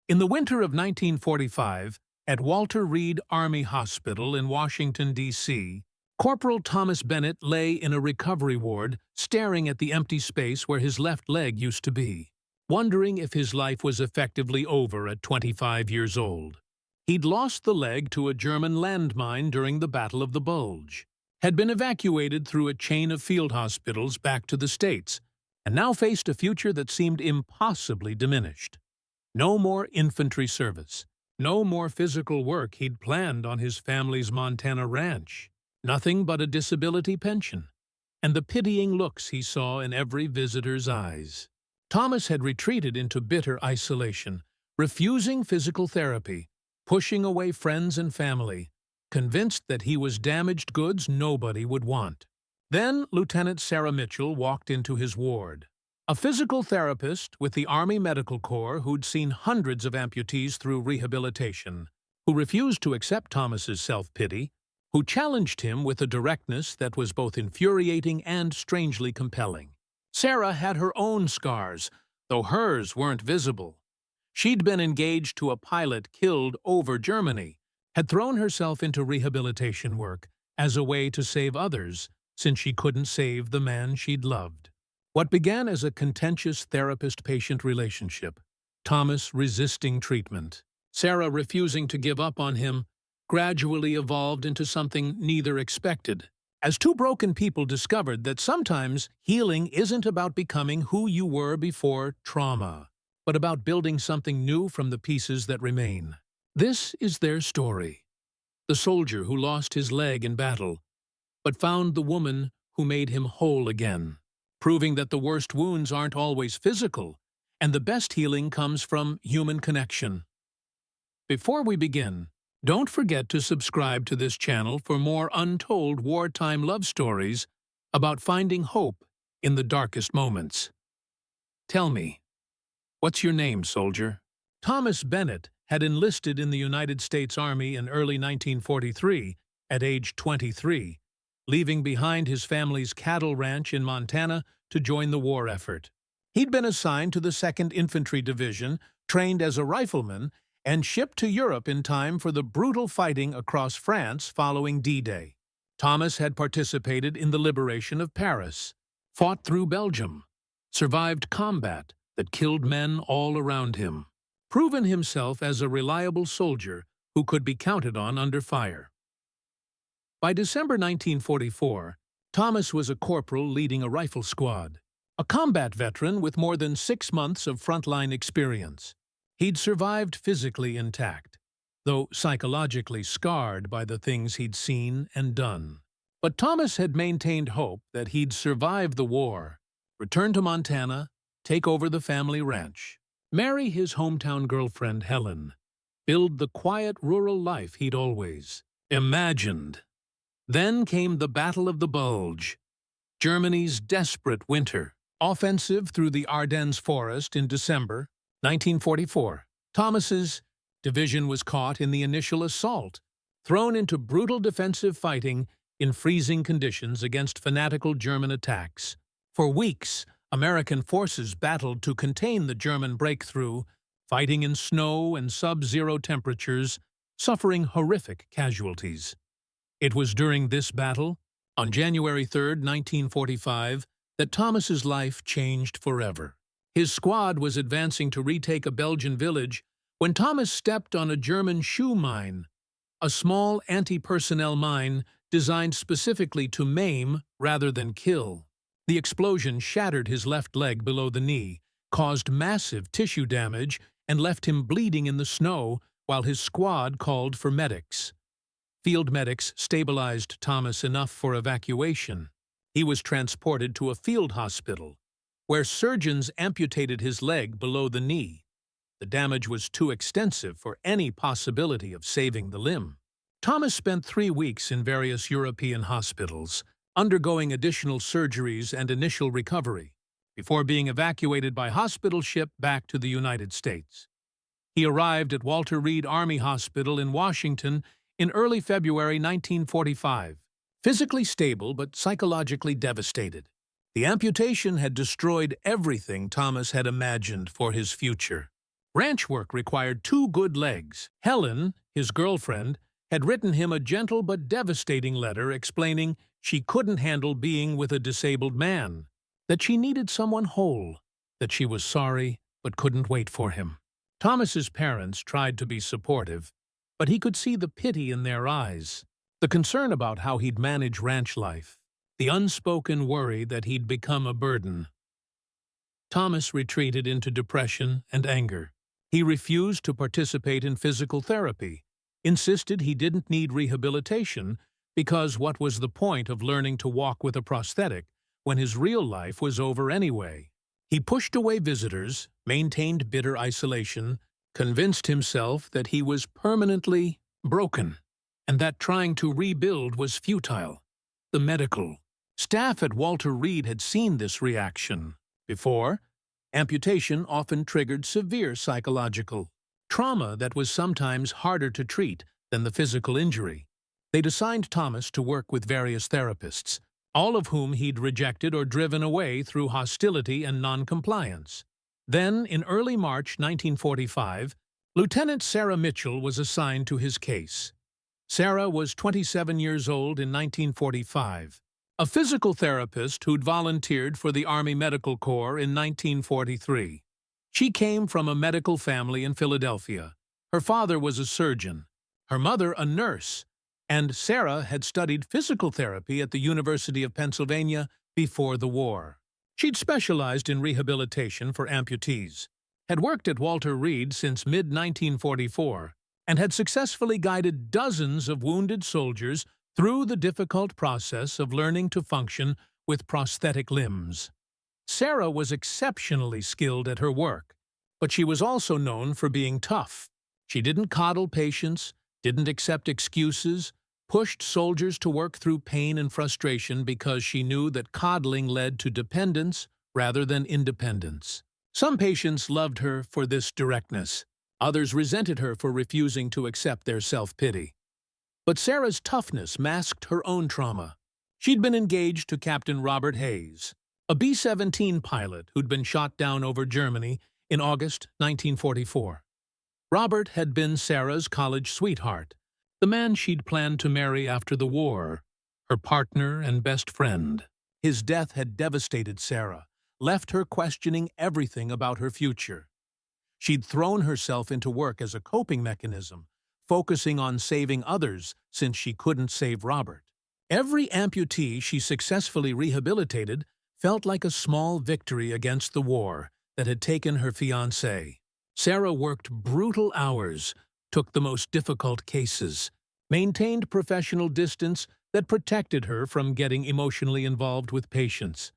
In the winter of 1945, at Walter Reed Army Hospital in Washington, D.C., Corporal Thomas Bennett lay in a recovery ward, staring at the empty space where his left leg used to be, wondering if his life was effectively over at 25 years old. He'd lost the leg to a German landmine during the Battle of the Bulge, had been evacuated through a chain of field hospitals back to the States, and now faced a future that seemed impossibly diminished. No more infantry service, no more physical work he'd planned on his family's Montana ranch, nothing but a disability pension, and the pitying looks he saw in every visitor's eyes. Thomas had retreated into bitter isolation, refusing physical therapy, pushing away friends and family, convinced that he was damaged goods nobody would want. Then Lieutenant Sarah Mitchell walked into his ward. A physical therapist with the Army Medical Corps who'd seen hundreds of amputees through rehabilitation, who refused to accept Thomas's self-pity, who challenged him with a directness that was both infuriating and strangely compelling. Sarah had her own scars, though hers weren't visible. She'd been engaged to a pilot killed over Germany, had thrown herself into rehabilitation work as a way to save others, since she couldn't save the man she'd loved. What began as a contentious therapist-patient relationship, Thomas resisting treatment, Sarah refusing to give up on him, gradually evolved into something neither expected, as two broken people discovered that sometimes healing isn't about becoming who you were before trauma, but about building something new from the pieces that remain. This is their story. The soldier who lost his leg in battle, but found the woman who made him whole again, proving that the worst wounds aren't always physical, and the best healing comes from human connection. Before we begin, don't forget to subscribe to this channel for more untold wartime love stories about finding hope in the darkest moments. Tell me, what's your name, soldier? Thomas Bennett had enlisted in the United States Army in early 1943 at age 23, leaving behind his family's cattle ranch in Montana to join the war effort. He'd been assigned to the 2nd Infantry Division, trained as a rifleman, and shipped to Europe in time for the brutal fighting across France following D-Day. Thomas had participated in the liberation of Paris, fought through Belgium, survived combat that killed men all around him, proven himself as a reliable soldier who could be counted on under fire. By December 1944, Thomas was a corporal leading a rifle squad, a combat veteran with more than 6 months of frontline experience. He'd survived physically intact, though psychologically scarred by the things he'd seen and done. But Thomas had maintained hope that he'd survive the war, return to Montana, take over the family ranch, marry his hometown girlfriend Helen, build the quiet rural life he'd always imagined. Then came the Battle of the Bulge, Germany's desperate winter offensive through the Ardennes forest in December 1944. Thomas's division was caught in the initial assault, thrown into brutal defensive fighting in freezing conditions against fanatical German attacks. For weeks, American forces battled to contain the German breakthrough, fighting in snow and sub-zero temperatures, suffering horrific casualties. It was during this battle, on January 3, 1945, that Thomas's life changed forever. His squad was advancing to retake a Belgian village when Thomas stepped on a German shoe mine, a small anti-personnel mine designed specifically to maim rather than kill. The explosion shattered his left leg below the knee, caused massive tissue damage, and left him bleeding in the snow while his squad called for medics. Field medics stabilized Thomas enough for evacuation. He was transported to a field hospital, where surgeons amputated his leg below the knee. The damage was too extensive for any possibility of saving the limb. Thomas spent 3 weeks in various European hospitals, undergoing additional surgeries and initial recovery, before being evacuated by hospital ship back to the United States. He arrived at Walter Reed Army Hospital in Washington in early February 1945, physically stable but psychologically devastated. The amputation had destroyed everything Thomas had imagined for his future. Ranch work required 2 good legs. Helen, his girlfriend, had written him a gentle but devastating letter explaining she couldn't handle being with a disabled man, that she needed someone whole, that she was sorry but couldn't wait for him. Thomas's parents tried to be supportive, but he could see the pity in their eyes, the concern about how he'd manage ranch life, the unspoken worry that he'd become a burden. Thomas retreated into depression and anger. He refused to participate in physical therapy, insisted he didn't need rehabilitation because what was the point of learning to walk with a prosthetic when his real life was over anyway? He pushed away visitors, maintained bitter isolation, convinced himself that he was permanently broken, and that trying to rebuild was futile. The medical staff at Walter Reed had seen this reaction before. Amputation often triggered severe psychological trauma that was sometimes harder to treat than the physical injury. They'd assigned Thomas to work with various therapists, all of whom he'd rejected or driven away through hostility and non-compliance. Then, in early March 1945, Lieutenant Sarah Mitchell was assigned to his case. Sarah was 27 years old in 1945, a physical therapist who'd volunteered for the Army Medical Corps in 1943. She came from a medical family in Philadelphia. Her father was a surgeon, her mother a nurse, and Sarah had studied physical therapy at the University of Pennsylvania before the war. She'd specialized in rehabilitation for amputees, had worked at Walter Reed since mid-1944, and had successfully guided dozens of wounded soldiers through the difficult process of learning to function with prosthetic limbs. Sarah was exceptionally skilled at her work, but she was also known for being tough. She didn't coddle patients, didn't accept excuses, pushed soldiers to work through pain and frustration because she knew that coddling led to dependence rather than independence. Some patients loved her for this directness. Others resented her for refusing to accept their self-pity. But Sarah's toughness masked her own trauma. She'd been engaged to Captain Robert Hayes, a B-17 pilot who'd been shot down over Germany in August 1944. Robert had been Sarah's college sweetheart, the man she'd planned to marry after the war, her partner and best friend. His death had devastated Sarah, left her questioning everything about her future. She'd thrown herself into work as a coping mechanism, focusing on saving others since she couldn't save Robert. Every amputee she successfully rehabilitated felt like a small victory against the war that had taken her fiancé. Sarah worked brutal hours, took the most difficult cases, maintained professional distance that protected her from getting emotionally involved with patients.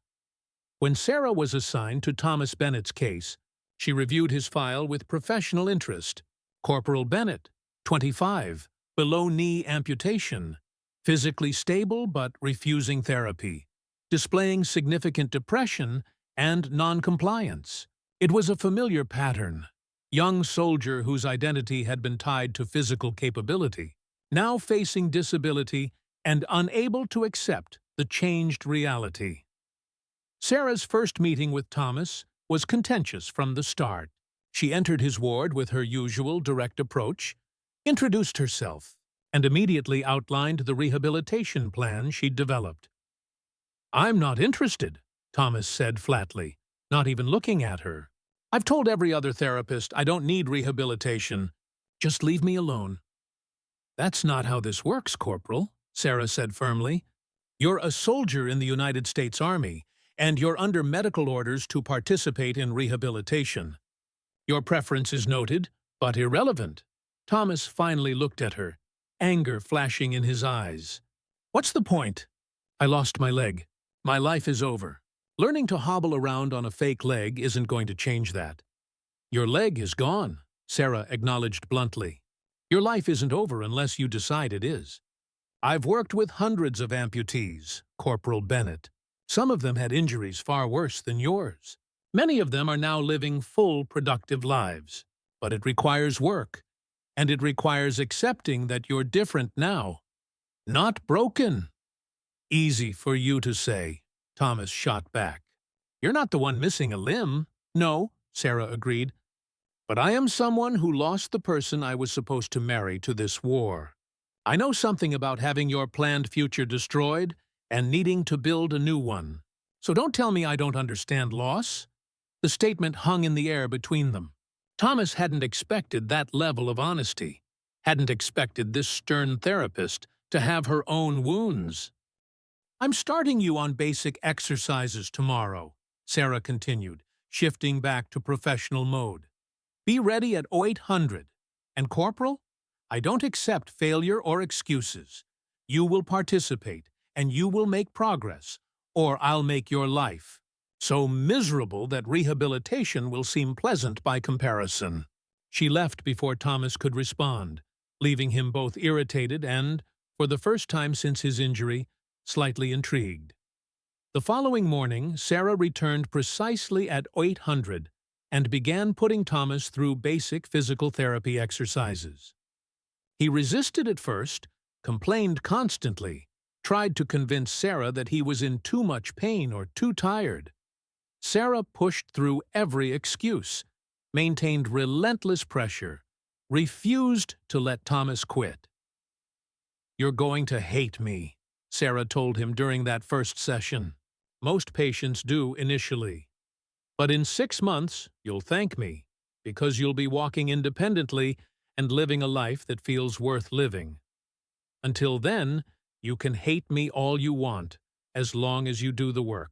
When Sarah was assigned to Thomas Bennett's case, she reviewed his file with professional interest. Corporal Bennett, 25, below-knee amputation, physically stable but refusing therapy, displaying significant depression and non-compliance. It was a familiar pattern. Young soldier whose identity had been tied to physical capability, now facing disability and unable to accept the changed reality. Sarah's first meeting with Thomas was contentious from the start. She entered his ward with her usual direct approach, introduced herself, and immediately outlined the rehabilitation plan she'd developed. "I'm not interested," Thomas said flatly, not even looking at her. "I've told every other therapist I don't need rehabilitation. Just leave me alone." "That's not how this works, Corporal," Sarah said firmly. "You're a soldier in the United States Army, and you're under medical orders to participate in rehabilitation. Your preference is noted, but irrelevant." Thomas finally looked at her, anger flashing in his eyes. "What's the point? I lost my leg. My life is over. Learning to hobble around on a fake leg isn't going to change that." "Your leg is gone," Sarah acknowledged bluntly. "Your life isn't over unless you decide it is." "I've worked with hundreds of amputees, Corporal Bennett. Some of them had injuries far worse than yours. Many of them are now living full, productive lives. But it requires work, and it requires accepting that you're different now. Not broken." "Easy for you to say," Thomas shot back. "You're not the one missing a limb." "No," Sarah agreed. But I am someone who lost the person I was supposed to marry to this war. I know something about having your planned future destroyed and needing to build a new one. So don't tell me I don't understand loss." The statement hung in the air between them. Thomas hadn't expected that level of honesty, hadn't expected this stern therapist to have her own wounds. "I'm starting you on basic exercises tomorrow," Sarah continued, shifting back to professional mode. "Be ready at 0800. And Corporal, I don't accept failure or excuses. You will participate, and you will make progress, or I'll make your life so miserable that rehabilitation will seem pleasant by comparison." She left before Thomas could respond, leaving him both irritated and, for the first time since his injury, slightly intrigued. The following morning, Sarah returned precisely at 0800 and began putting Thomas through basic physical therapy exercises. He resisted at first, complained constantly, tried to convince Sarah that he was in too much pain or too tired. Sarah pushed through every excuse, maintained relentless pressure, refused to let Thomas quit. "You're going to hate me," Sarah told him during that first session. "Most patients do initially. But in 6 months, you'll thank me, because you'll be walking independently and living a life that feels worth living. Until then, you can hate me all you want, as long as you do the work."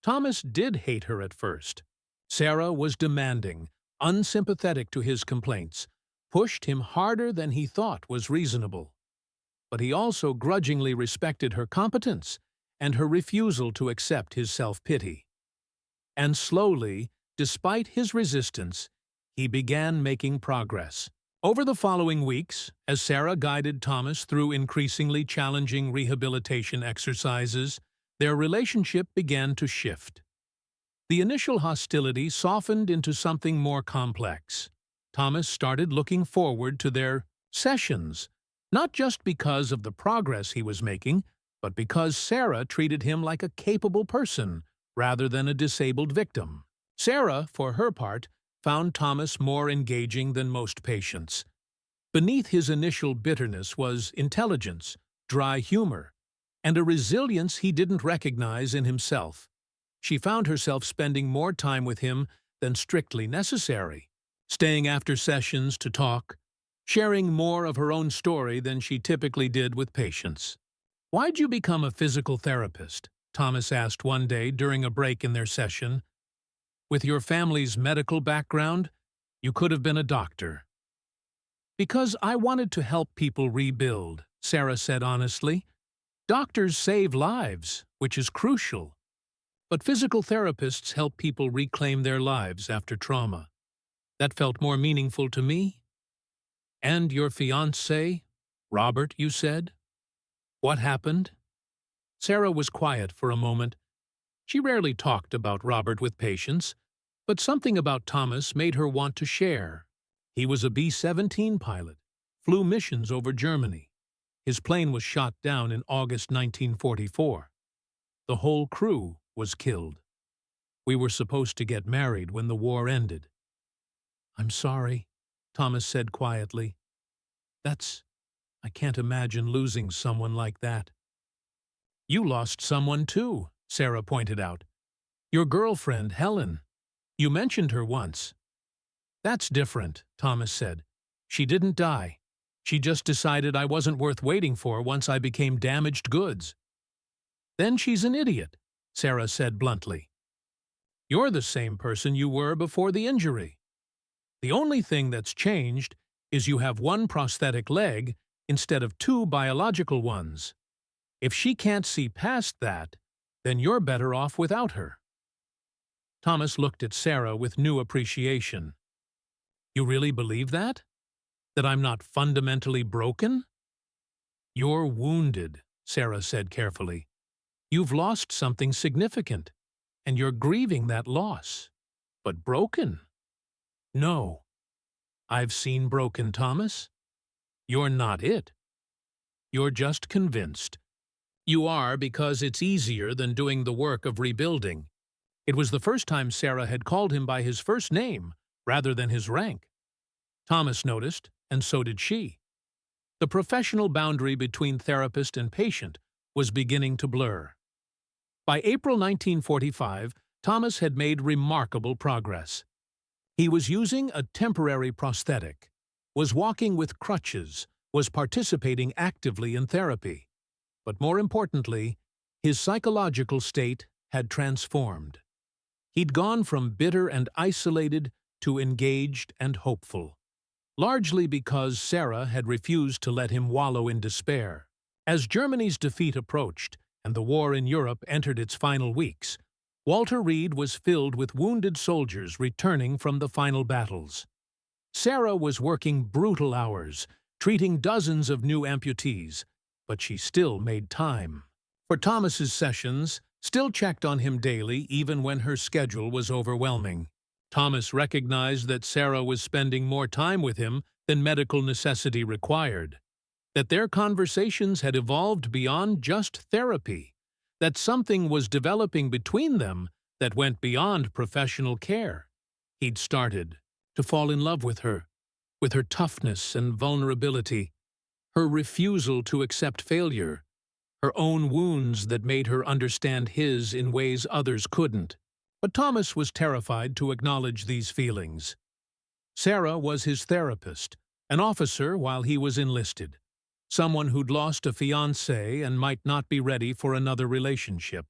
Thomas did hate her at first. Sarah was demanding, unsympathetic to his complaints, pushed him harder than he thought was reasonable. But he also grudgingly respected her competence and her refusal to accept his self-pity. And slowly, despite his resistance, he began making progress. Over the following weeks, as Sarah guided Thomas through increasingly challenging rehabilitation exercises, their relationship began to shift. The initial hostility softened into something more complex. Thomas started looking forward to their sessions, not just because of the progress he was making, but because Sarah treated him like a capable person rather than a disabled victim. Sarah, for her part, found Thomas more engaging than most patients. Beneath his initial bitterness was intelligence, dry humor, and a resilience he didn't recognize in himself. She found herself spending more time with him than strictly necessary, staying after sessions to talk, sharing more of her own story than she typically did with patients. "Why'd you become a physical therapist?" Thomas asked one day during a break in their session. "With your family's medical background, you could have been a doctor." "Because I wanted to help people rebuild," Sarah said honestly. "Doctors save lives, which is crucial. But physical therapists help people reclaim their lives after trauma. That felt more meaningful to me." "And your fiancé, Robert, you said? What happened?" Sarah was quiet for a moment. She rarely talked about Robert with patients, but something about Thomas made her want to share. He was a B-17 pilot, flew missions over Germany. His plane was shot down in August 1944. The whole crew was killed. We were supposed to get married when the war ended. "I'm sorry," Thomas said quietly. I can't imagine losing someone like that." "You lost someone too," Sarah pointed out. "Your girlfriend, Helen. You mentioned her once." "That's different," Thomas said. "She didn't die. She just decided I wasn't worth waiting for once I became damaged goods." "Then she's an idiot," Sarah said bluntly. "You're the same person you were before the injury. The only thing that's changed is you have one prosthetic leg instead of 2 biological ones. If she can't see past that, then you're better off without her." Thomas looked at Sarah with new appreciation. "You really believe that? That I'm not fundamentally broken?" "You're wounded," Sarah said carefully. "You've lost something significant, and you're grieving that loss. But broken? No. I've seen broken, Thomas. You're not it. You're just convinced. You are because it's easier than doing the work of rebuilding." It was the first time Sarah had called him by his first name, rather than his rank. Thomas noticed, and so did she. The professional boundary between therapist and patient was beginning to blur. By April 1945, Thomas had made remarkable progress. He was using a temporary prosthetic, was walking with crutches, was participating actively in therapy. But more importantly, his psychological state had transformed. He'd gone from bitter and isolated to engaged and hopeful, largely because Sarah had refused to let him wallow in despair. As Germany's defeat approached and the war in Europe entered its final weeks, Walter Reed was filled with wounded soldiers returning from the final battles. Sarah was working brutal hours, treating dozens of new amputees, but she still made time. For Thomas's sessions, still checked on him daily even when her schedule was overwhelming. Thomas recognized that Sarah was spending more time with him than medical necessity required, that their conversations had evolved beyond just therapy, that something was developing between them that went beyond professional care. He'd started to fall in love with her toughness and vulnerability, her refusal to accept failure, her own wounds that made her understand his in ways others couldn't. But Thomas was terrified to acknowledge these feelings. Sarah was his therapist, an officer while he was enlisted, someone who'd lost a fiancé and might not be ready for another relationship.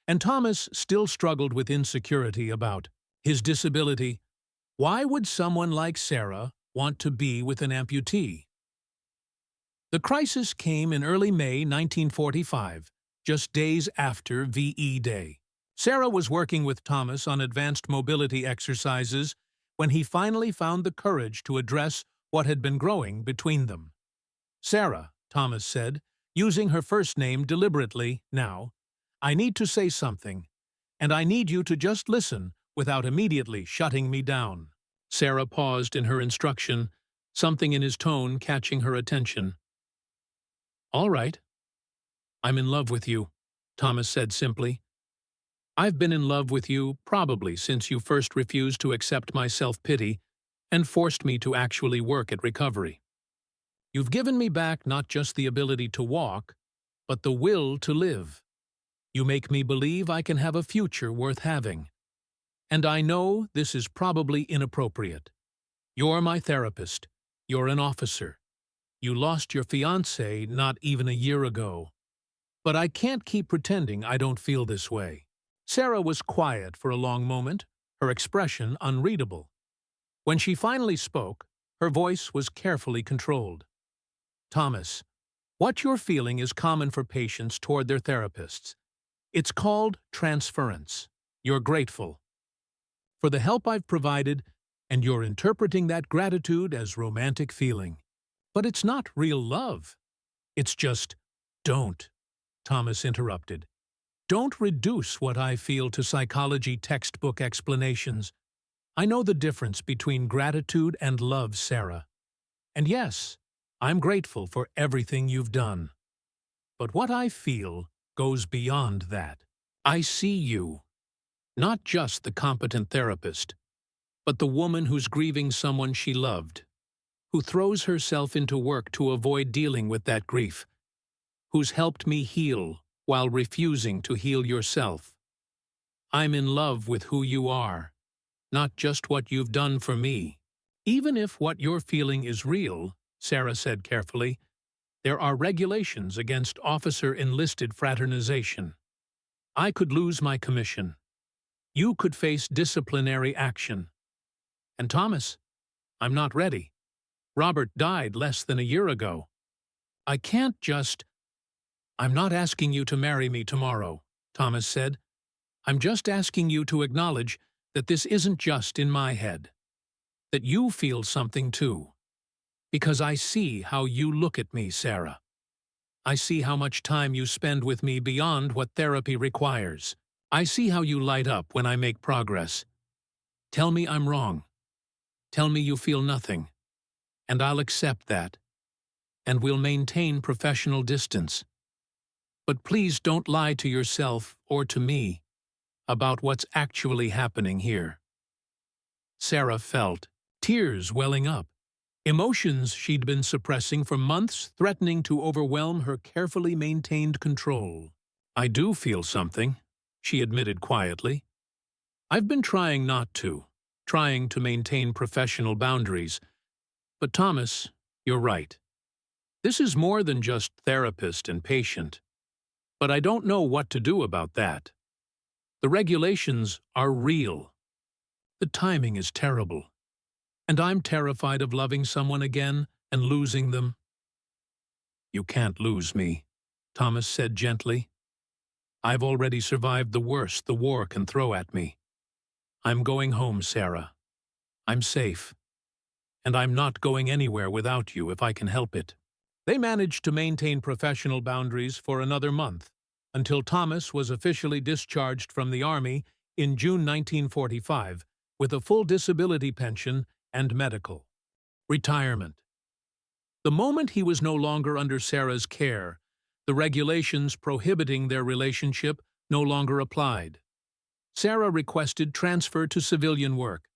And Thomas still struggled with insecurity about his disability. Why would someone like Sarah want to be with an amputee? The crisis came in early May 1945, just days after VE Day. Sarah was working with Thomas on advanced mobility exercises when he finally found the courage to address what had been growing between them. "Sarah," Thomas said, using her first name deliberately now, "I need to say something, and I need you to just listen without immediately shutting me down." Sarah paused in her instruction, something in his tone catching her attention. "All right. I'm in love with you," Thomas said simply. "I've been in love with you probably since you first refused to accept my self-pity and forced me to actually work at recovery. You've given me back not just the ability to walk, but the will to live. You make me believe I can have a future worth having. And I know this is probably inappropriate. You're my therapist. You're an officer. You lost your fiancé not even a year ago. But I can't keep pretending I don't feel this way." Sarah was quiet for a long moment, her expression unreadable. When she finally spoke, her voice was carefully controlled. "Thomas, what you're feeling is common for patients toward their therapists. It's called transference. You're grateful for the help I've provided, and you're interpreting that gratitude as romantic feeling. But it's not real love. It's just, don't," Thomas interrupted. "Don't reduce what I feel to psychology textbook explanations. I know the difference between gratitude and love, Sarah. And yes, I'm grateful for everything you've done. But what I feel goes beyond that. I see you, not just the competent therapist, but the woman who's grieving someone she loved, who throws herself into work to avoid dealing with that grief, who's helped me heal while refusing to heal yourself. I'm in love with who you are, not just what you've done for me. Even if what you're feeling is real," Sarah said carefully, "there are regulations against officer-enlisted fraternization. I could lose my commission. You could face disciplinary action. And Thomas, I'm not ready. Robert died less than a year ago. I can't just—" "I'm not asking you to marry me tomorrow," Thomas said. "I'm just asking you to acknowledge that this isn't just in my head. That you feel something too. Because I see how you look at me, Sarah. I see how much time you spend with me beyond what therapy requires. I see how you light up when I make progress. Tell me I'm wrong. Tell me you feel nothing. And I'll accept that. And we'll maintain professional distance. But please don't lie to yourself or to me about what's actually happening here." Sarah felt, tears welling up. Emotions she'd been suppressing for months, threatening to overwhelm her carefully maintained control. "I do feel something," she admitted quietly. "I've been trying not to, trying to maintain professional boundaries. But Thomas, you're right. This is more than just therapist and patient. But I don't know what to do about that. The regulations are real. The timing is terrible. And I'm terrified of loving someone again and losing them." "You can't lose me," Thomas said gently. "I've already survived the worst the war can throw at me. I'm going home, Sarah. I'm safe. And I'm not going anywhere without you if I can help it." They managed to maintain professional boundaries for another month, until Thomas was officially discharged from the Army in June 1945 with a full disability pension and medical. Retirement. The moment he was no longer under Sarah's care, the regulations prohibiting their relationship no longer applied. Sarah requested transfer to civilian work,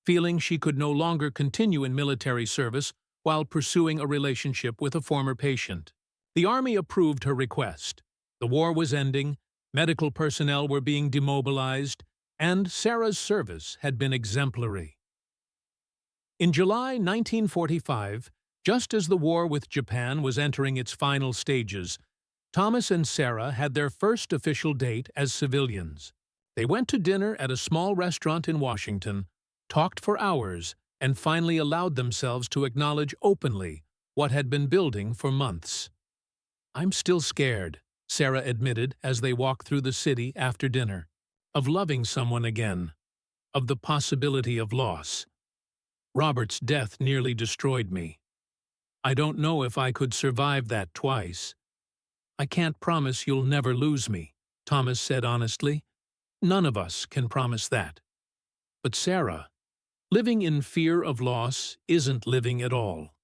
feeling she could no longer continue in military service while pursuing a relationship with a former patient. The Army approved her request. The war was ending, medical personnel were being demobilized, and Sarah's service had been exemplary. In July 1945, just as the war with Japan was entering its final stages, Thomas and Sarah had their first official date as civilians. They went to dinner at a small restaurant in Washington, talked for hours, and finally allowed themselves to acknowledge openly what had been building for months. "I'm still scared," Sarah admitted as they walked through the city after dinner, "of loving someone again, of the possibility of loss. Robert's death nearly destroyed me. I don't know if I could survive that twice." "I can't promise you'll never lose me," Thomas said honestly. "None of us can promise that." "But Sarah, living in fear of loss isn't living at all.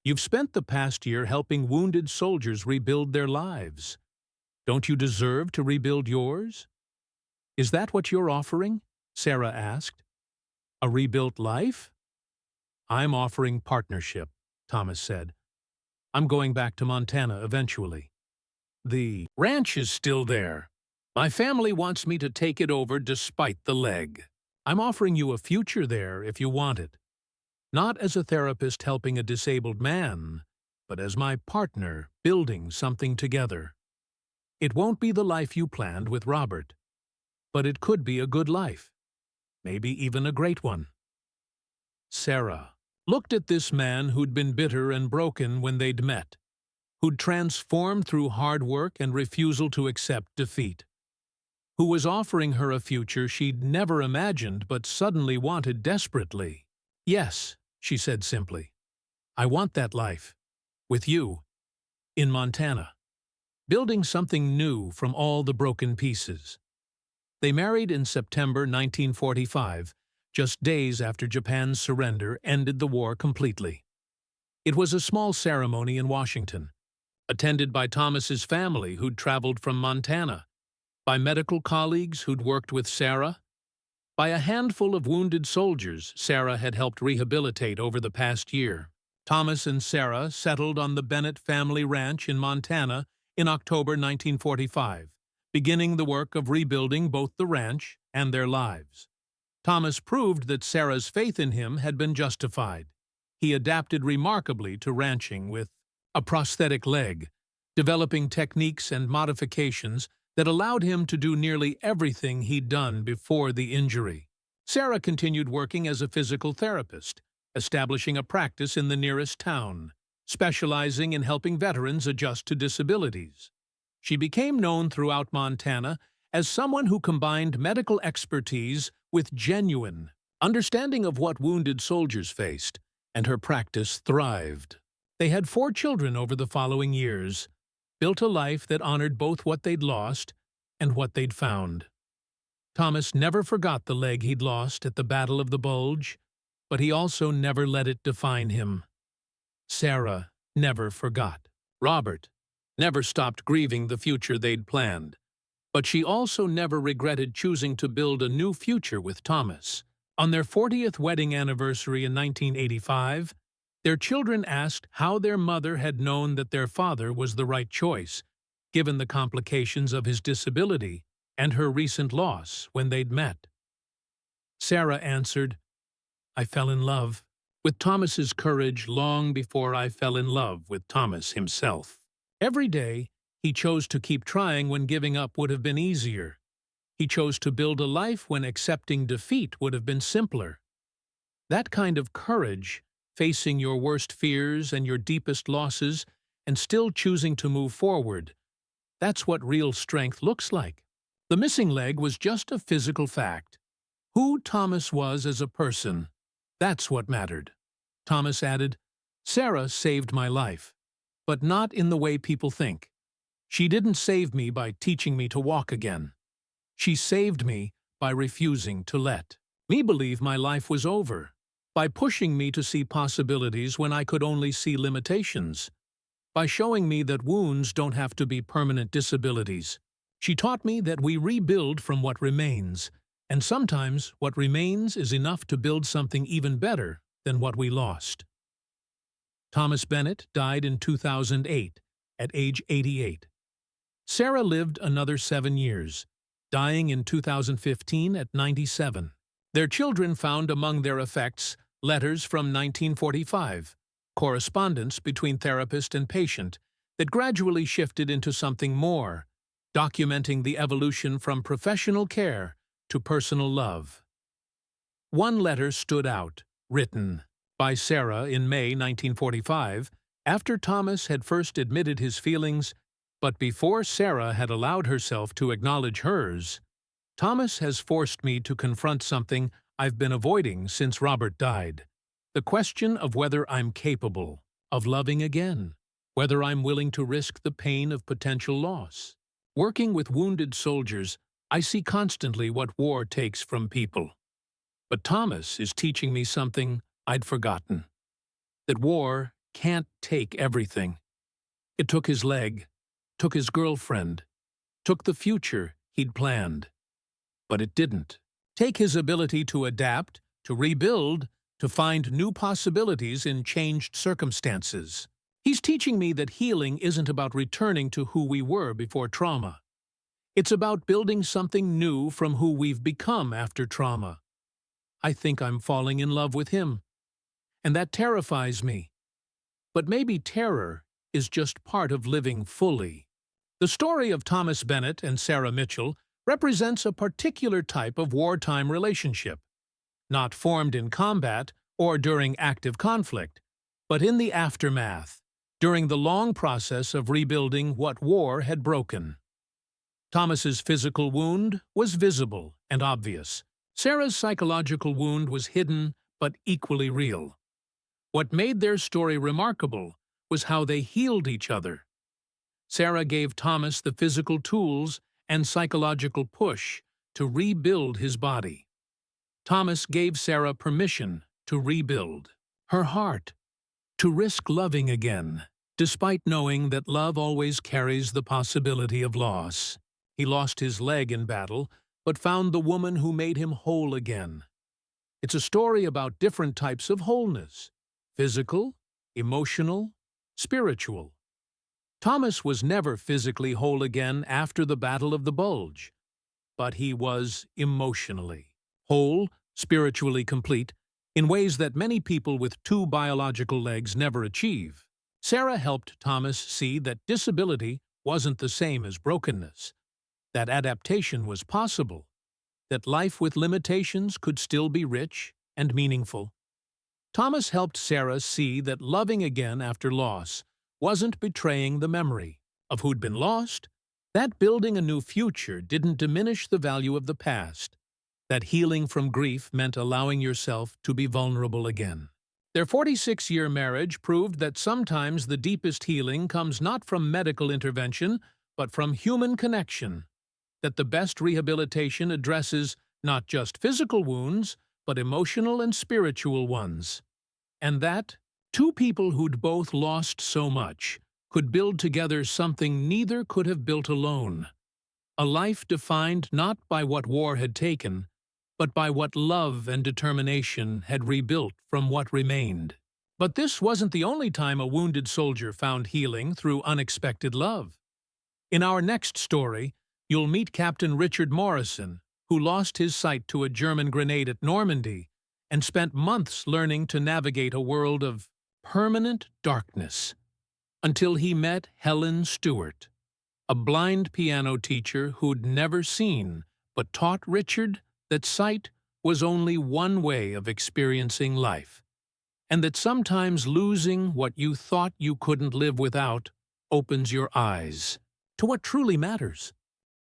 You've spent the past year helping wounded soldiers rebuild their lives. Don't you deserve to rebuild yours?" "Is that what you're offering?" Sarah asked. "A rebuilt life?" "I'm offering partnership," Thomas said. "I'm going back to Montana eventually. The ranch is still there. My family wants me to take it over despite the leg. I'm offering you a future there if you want it. Not as a therapist helping a disabled man, but as my partner building something together. It won't be the life you planned with Robert, but it could be a good life, maybe even a great one." Sarah looked at this man who'd been bitter and broken when they'd met, who'd transformed through hard work and refusal to accept defeat, who was offering her a future she'd never imagined but suddenly wanted desperately. "Yes," she said simply. "I want that life. With you. In Montana. Building something new from all the broken pieces." They married in September 1945, just days after Japan's surrender ended the war completely. It was a small ceremony in Washington, attended by Thomas's family who'd traveled from Montana, by medical colleagues who'd worked with Sarah, by a handful of wounded soldiers Sarah had helped rehabilitate over the past year. Thomas and Sarah settled on the Bennett family ranch in Montana in October 1945, beginning the work of rebuilding both the ranch and their lives. Thomas proved that Sarah's faith in him had been justified. He adapted remarkably to ranching with a prosthetic leg, developing techniques and modifications that allowed him to do nearly everything he'd done before the injury. Sarah continued working as a physical therapist, establishing a practice in the nearest town, specializing in helping veterans adjust to disabilities. She became known throughout Montana as someone who combined medical expertise with genuine understanding of what wounded soldiers faced, and her practice thrived. They had 4 children over the following years, built a life that honored both what they'd lost and what they'd found. Thomas never forgot the leg he'd lost at the Battle of the Bulge, but he also never let it define him. Sarah never forgot. Robert never stopped grieving the future they'd planned, but she also never regretted choosing to build a new future with Thomas, On their 40th wedding anniversary in 1985, their children asked how their mother had known that their father was the right choice, given the complications of his disability and her recent loss when they'd met. Sarah answered, "I fell in love with Thomas's courage long before I fell in love with Thomas himself. Every day, he chose to keep trying when giving up would have been easier. He chose to build a life when accepting defeat would have been simpler. That kind of courage, facing your worst fears and your deepest losses, and still choosing to move forward, that's what real strength looks like." The missing leg was just a physical fact. Who Thomas was as a person, that's what mattered. Thomas added, "Sarah saved my life, but not in the way people think. She didn't save me by teaching me to walk again. She saved me by refusing to let me believe my life was over, by pushing me to see possibilities when I could only see limitations, by showing me that wounds don't have to be permanent disabilities. She taught me that we rebuild from what remains, and sometimes what remains is enough to build something even better than what we lost." Thomas Bennett died in 2008, at age 88. Sarah lived another 7 years, dying in 2015 at 97. Their children found among their effects letters from 1945, correspondence between therapist and patient that gradually shifted into something more, documenting the evolution from professional care to personal love. One letter stood out, written by Sarah in May 1945, after Thomas had first admitted his feelings, but before Sarah had allowed herself to acknowledge hers. "Thomas has forced me to confront something I've been avoiding since Robert died. The question of whether I'm capable of loving again, whether I'm willing to risk the pain of potential loss. Working with wounded soldiers, I see constantly what war takes from people. But Thomas is teaching me something I'd forgotten. That war can't take everything. It took his leg, took his girlfriend, took the future he'd planned. But it didn't take his ability to adapt, to rebuild, to find new possibilities in changed circumstances. He's teaching me that healing isn't about returning to who we were before trauma. It's about building something new from who we've become after trauma. I think I'm falling in love with him. And that terrifies me. But maybe terror is just part of living fully." The story of Thomas Bennett and Sarah Mitchell represents a particular type of wartime relationship, not formed in combat or during active conflict, but in the aftermath, during the long process of rebuilding what war had broken. Thomas's physical wound was visible and obvious. Sarah's psychological wound was hidden but equally real. What made their story remarkable was how they healed each other. Sarah gave Thomas the physical tools and psychological push to rebuild his body. Thomas gave Sarah permission to rebuild her heart, to risk loving again, despite knowing that love always carries the possibility of loss. He lost his leg in battle, but found the woman who made him whole again. It's a story about different types of wholeness: physical, emotional, spiritual. Thomas was never physically whole again after the Battle of the Bulge, but he was emotionally whole, spiritually complete, in ways that many people with 2 biological legs never achieve. Sarah helped Thomas see that disability wasn't the same as brokenness, that adaptation was possible, that life with limitations could still be rich and meaningful. Thomas helped Sarah see that loving again after loss wasn't betraying the memory of who'd been lost, that building a new future didn't diminish the value of the past, that healing from grief meant allowing yourself to be vulnerable again. Their 46-year marriage proved that sometimes the deepest healing comes not from medical intervention, but from human connection, that the best rehabilitation addresses not just physical wounds, but emotional and spiritual ones, and that 2 people who'd both lost so much could build together something neither could have built alone. A life defined not by what war had taken, but by what love and determination had rebuilt from what remained. But this wasn't the only time a wounded soldier found healing through unexpected love. In our next story, you'll meet Captain Richard Morrison, who lost his sight to a German grenade at Normandy and spent months learning to navigate a world of permanent darkness, until he met Helen Stewart, a blind piano teacher who'd never seen but taught Richard that sight was only one way of experiencing life, and that sometimes losing what you thought you couldn't live without opens your eyes to what truly matters.